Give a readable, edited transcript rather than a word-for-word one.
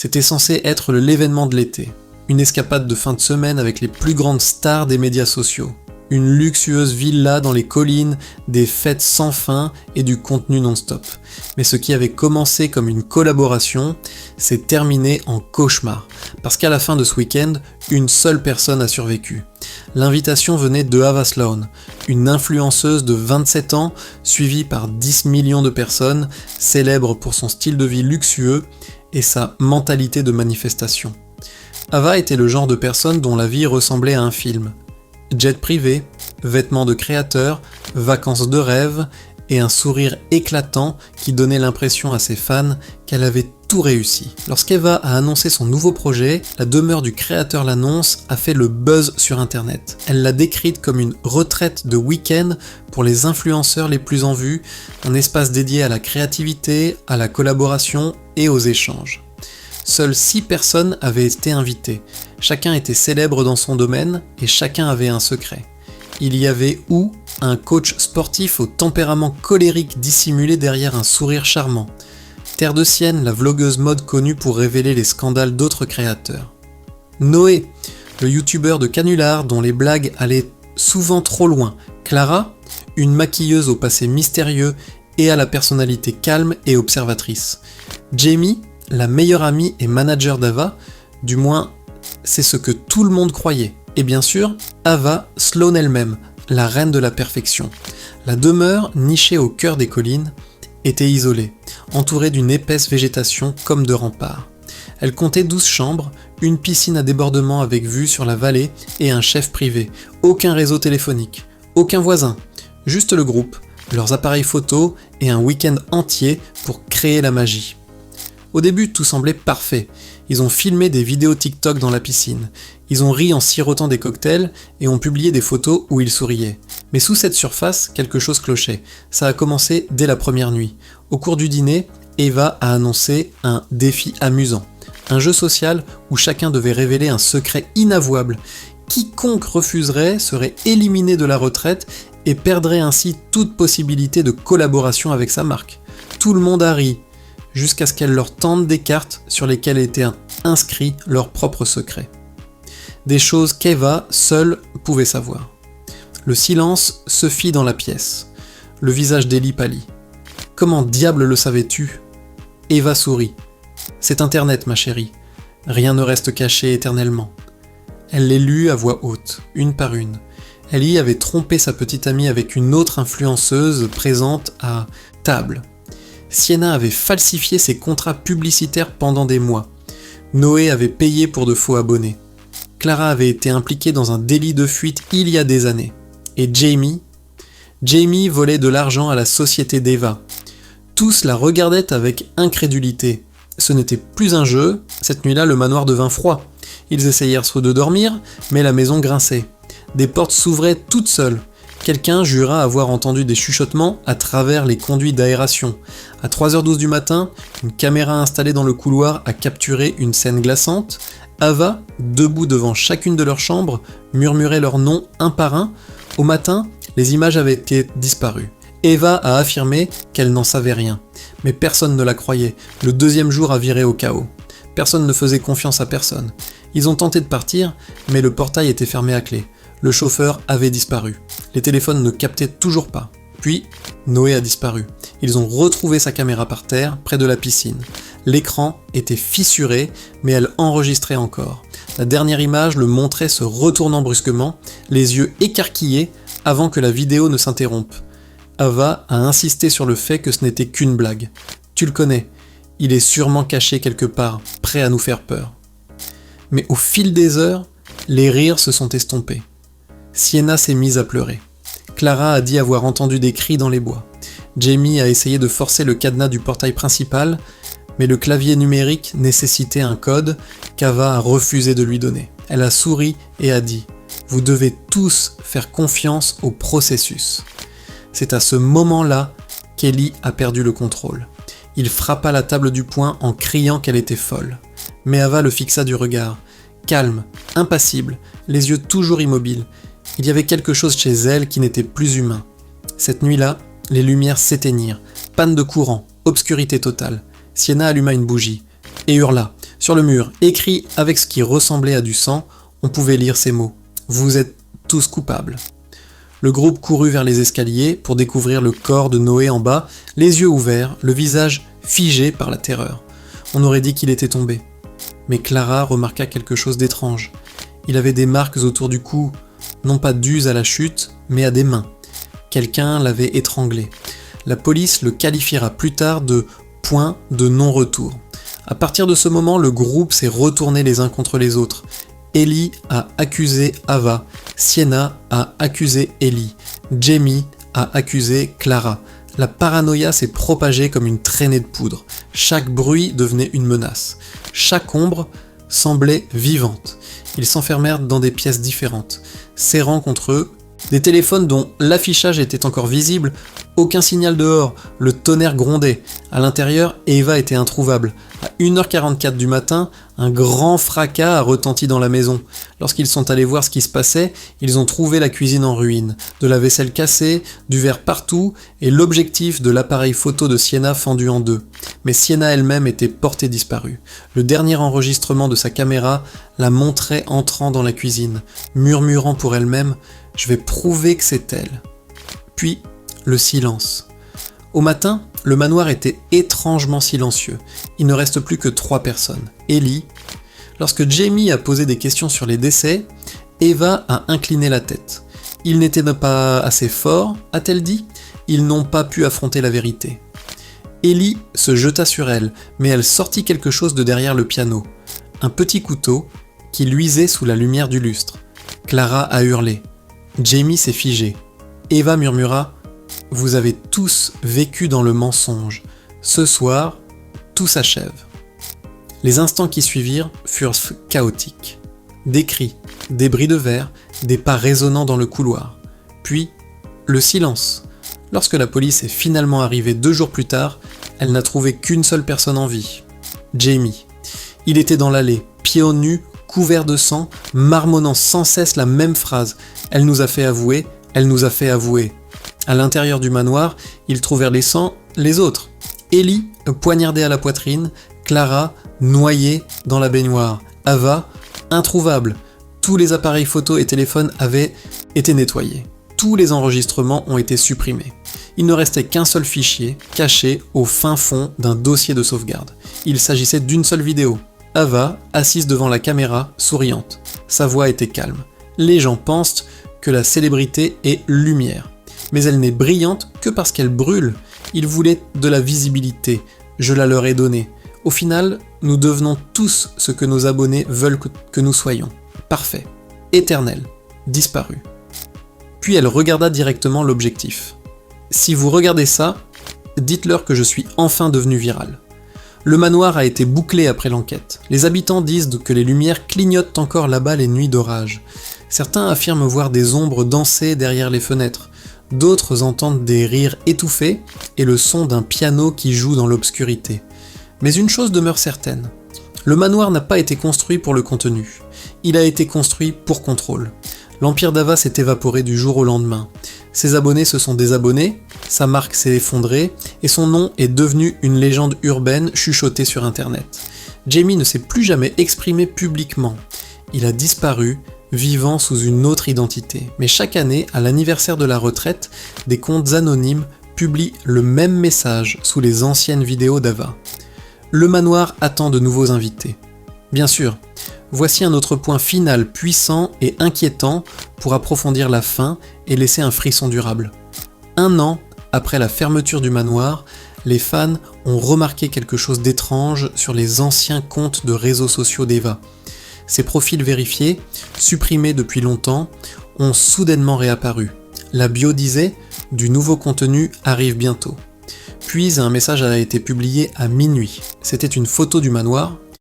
C'était censé être l'événement de l'été. Une escapade de fin de semaine avec les plus grandes stars des médias sociaux. Une luxueuse villa dans les collines, des fêtes sans fin et du contenu non-stop. Mais ce qui avait commencé comme une collaboration s'est terminé en cauchemar. Parce qu'à la fin de ce week-end, une seule personne a survécu. L'invitation venait de Ava Sloan, une influenceuse de 27 ans, suivie par 10 millions de personnes, célèbre pour son style de vie luxueux et sa mentalité de manifestation. Ava était le genre de personne dont la vie ressemblait à un film. Jet privé, vêtements de créateur, vacances de rêve et un sourire éclatant qui donnait l'impression à ses fans qu'elle avait tout réussi. Lorsqu'Eva a annoncé son nouveau projet, la demeure du créateur l'annonce a fait le buzz sur internet. Elle l'a décrite comme une retraite de week-end pour les influenceurs les plus en vue, un espace dédié à la créativité, à la collaboration et aux échanges. Seules 6 personnes avaient été invitées. Chacun était célèbre dans son domaine et chacun avait un secret. Il y avait un coach sportif au tempérament colérique dissimulé derrière un sourire charmant. Terre de Sienne, la vlogueuse mode connue pour révéler les scandales d'autres créateurs. Noé, le youtubeur de canular dont les blagues allaient souvent trop loin. Clara, une maquilleuse au passé mystérieux et à la personnalité calme et observatrice. Jamie, la meilleure amie et manager d'Ava, du moins c'est ce que tout le monde croyait. Et bien sûr, Ava Sloan elle-même, la reine de la perfection. La demeure, nichée au cœur des collines, était isolée, entourée d'une épaisse végétation comme de remparts. Elle comptait 12 chambres, une piscine à débordement avec vue sur la vallée et un chef privé. Aucun réseau téléphonique, aucun voisin, juste le groupe, leurs appareils photo et un week-end entier pour créer la magie. Au début, tout semblait parfait. Ils ont filmé des vidéos TikTok dans la piscine. Ils ont ri en sirotant des cocktails et ont publié des photos où ils souriaient. Mais sous cette surface, quelque chose clochait. Ça a commencé dès la première nuit. Au cours du dîner, Eva a annoncé un défi amusant. Un jeu social où chacun devait révéler un secret inavouable. Quiconque refuserait serait éliminé de la retraite et perdrait ainsi toute possibilité de collaboration avec sa marque. Tout le monde a ri, jusqu'à ce qu'elle leur tende des cartes sur lesquelles étaient inscrits leurs propres secrets. Des choses qu'Eva, seule, pouvait savoir. Le silence se fit dans la pièce. Le visage d'Ellie pâlit. « Comment diable le savais-tu » Eva sourit. « C'est Internet, ma chérie. Rien ne reste caché éternellement. » Elle les lut à voix haute, une par une. Ellie avait trompé sa petite amie avec une autre influenceuse présente à table. Sienna avait falsifié ses contrats publicitaires pendant des mois. Noé avait payé pour de faux abonnés. Clara avait été impliquée dans un délit de fuite il y a des années. Et Jamie volait de l'argent à la société d'Eva. Tous la regardaient avec incrédulité. Ce n'était plus un jeu, cette nuit-là le manoir devint froid. Ils essayèrent soit de dormir, mais la maison grinçait. Des portes s'ouvraient toutes seules. Quelqu'un jura avoir entendu des chuchotements à travers les conduits d'aération. À 3h12 du matin, une caméra installée dans le couloir a capturé une scène glaçante. Ava, debout devant chacune de leurs chambres, murmurait leurs noms un par un. Au matin, les images avaient été disparues. Eva a affirmé qu'elle n'en savait rien. Mais personne ne la croyait. Le deuxième jour a viré au chaos. Personne ne faisait confiance à personne. Ils ont tenté de partir, mais le portail était fermé à clé. Le chauffeur avait disparu. Les téléphones ne captaient toujours pas. Puis, Noé a disparu. Ils ont retrouvé sa caméra par terre, près de la piscine. L'écran était fissuré, mais elle enregistrait encore. La dernière image le montrait se retournant brusquement, les yeux écarquillés, avant que la vidéo ne s'interrompe. Ava a insisté sur le fait que ce n'était qu'une blague. Tu le connais, il est sûrement caché quelque part, prêt à nous faire peur. Mais au fil des heures, les rires se sont estompés. Sienna s'est mise à pleurer. Clara a dit avoir entendu des cris dans les bois. Jamie a essayé de forcer le cadenas du portail principal, mais le clavier numérique nécessitait un code qu'Ava a refusé de lui donner. Elle a souri et a dit « Vous devez tous faire confiance au processus ». C'est à ce moment-là qu'Ellie a perdu le contrôle. Il frappa la table du poing en criant qu'elle était folle. Mais Ava le fixa du regard, calme, impassible, les yeux toujours immobiles. Il y avait quelque chose chez elle qui n'était plus humain. Cette nuit-là, les lumières s'éteignirent, panne de courant, obscurité totale. Sienna alluma une bougie et hurla Sur le mur, écrit avec ce qui ressemblait à du sang, on pouvait lire ces mots. Vous êtes tous coupables. Le groupe courut vers les escaliers pour découvrir le corps de Noé en bas, les yeux ouverts, le visage figé par la terreur. On aurait dit qu'il était tombé. Mais Clara remarqua quelque chose d'étrange. Il avait des marques autour du cou, non pas dues à la chute, mais à des mains. Quelqu'un l'avait étranglé. La police le qualifiera plus tard de point de non-retour. À partir de ce moment, le groupe s'est retourné les uns contre les autres. Ellie a accusé Ava, Sienna a accusé Ellie, Jamie a accusé Clara. La paranoïa s'est propagée comme une traînée de poudre. Chaque bruit devenait une menace. Chaque ombre semblait vivante. Ils s'enfermèrent dans des pièces différentes, serrant contre eux. Des téléphones dont l'affichage était encore visible, aucun signal dehors, le tonnerre grondait. À l'intérieur, Eva était introuvable. À 1h44 du matin, un grand fracas a retenti dans la maison. Lorsqu'ils sont allés voir ce qui se passait, ils ont trouvé la cuisine en ruine, de la vaisselle cassée, du verre partout et l'objectif de l'appareil photo de Sienna fendu en deux. Mais Sienna elle-même était portée disparue. Le dernier enregistrement de sa caméra la montrait entrant dans la cuisine, murmurant pour elle-même « Je vais prouver que c'est elle ». Puis, le silence. Au matin, le manoir était étrangement silencieux. Il ne reste plus que 3 personnes. Ellie. Lorsque Jamie a posé des questions sur les décès, Eva a incliné la tête. Ils n'étaient pas assez forts, a-t-elle dit. Ils n'ont pas pu affronter la vérité. Ellie se jeta sur elle, mais elle sortit quelque chose de derrière le piano. Un petit couteau qui luisait sous la lumière du lustre. Clara a hurlé. Jamie s'est figé. Eva murmura « Vous avez tous vécu dans le mensonge. Ce soir, tout s'achève. » Les instants qui suivirent furent chaotiques. Des cris, des bris de verre, des pas résonnants dans le couloir. Puis, le silence. Lorsque la police est finalement arrivée 2 jours plus tard, elle n'a trouvé qu'une seule personne en vie. Jamie. Il était dans l'allée, pieds nus, couvert de sang, marmonnant sans cesse la même phrase. « Elle nous a fait avouer, elle nous a fait avouer. » À l'intérieur du manoir, ils trouvèrent les autres. Ellie, poignardée à la poitrine, Clara, noyée dans la baignoire, Ava, introuvable. Tous les appareils photos et téléphones avaient été nettoyés. Tous les enregistrements ont été supprimés. Il ne restait qu'un seul fichier, caché au fin fond d'un dossier de sauvegarde. Il s'agissait d'une seule vidéo. Ava, assise devant la caméra, souriante. Sa voix était calme. Les gens pensent que la célébrité est lumière. Mais elle n'est brillante que parce qu'elle brûle. Ils voulaient de la visibilité. Je la leur ai donnée. Au final, nous devenons tous ce que nos abonnés veulent que nous soyons. Parfait. Éternel. Disparu. Puis elle regarda directement l'objectif. Si vous regardez ça, dites-leur que je suis enfin devenu viral. Le manoir a été bouclé après l'enquête. Les habitants disent que les lumières clignotent encore là-bas les nuits d'orage. Certains affirment voir des ombres danser derrière les fenêtres. D'autres entendent des rires étouffés et le son d'un piano qui joue dans l'obscurité. Mais une chose demeure certaine. Le manoir n'a pas été construit pour le contenu. Il a été construit pour contrôle. L'empire d'Ava s'est évaporé du jour au lendemain. Ses abonnés se sont désabonnés, sa marque s'est effondrée et son nom est devenu une légende urbaine chuchotée sur internet. Jamie ne s'est plus jamais exprimé publiquement. Il a disparu, vivant sous une autre identité. Mais chaque année, à l'anniversaire de la retraite, des comptes anonymes publient le même message sous les anciennes vidéos d'Ava. Le manoir attend de nouveaux invités. Bien sûr, voici un autre point final puissant et inquiétant pour approfondir la fin et laisser un frisson durable. 1 an après la fermeture du manoir, les fans ont remarqué quelque chose d'étrange sur les anciens comptes de réseaux sociaux d'Eva. Ces profils vérifiés, supprimés depuis longtemps, ont soudainement réapparu. La bio disait « Du nouveau contenu arrive bientôt ». Puis un message a été publié à minuit. C'était une photo du manoir,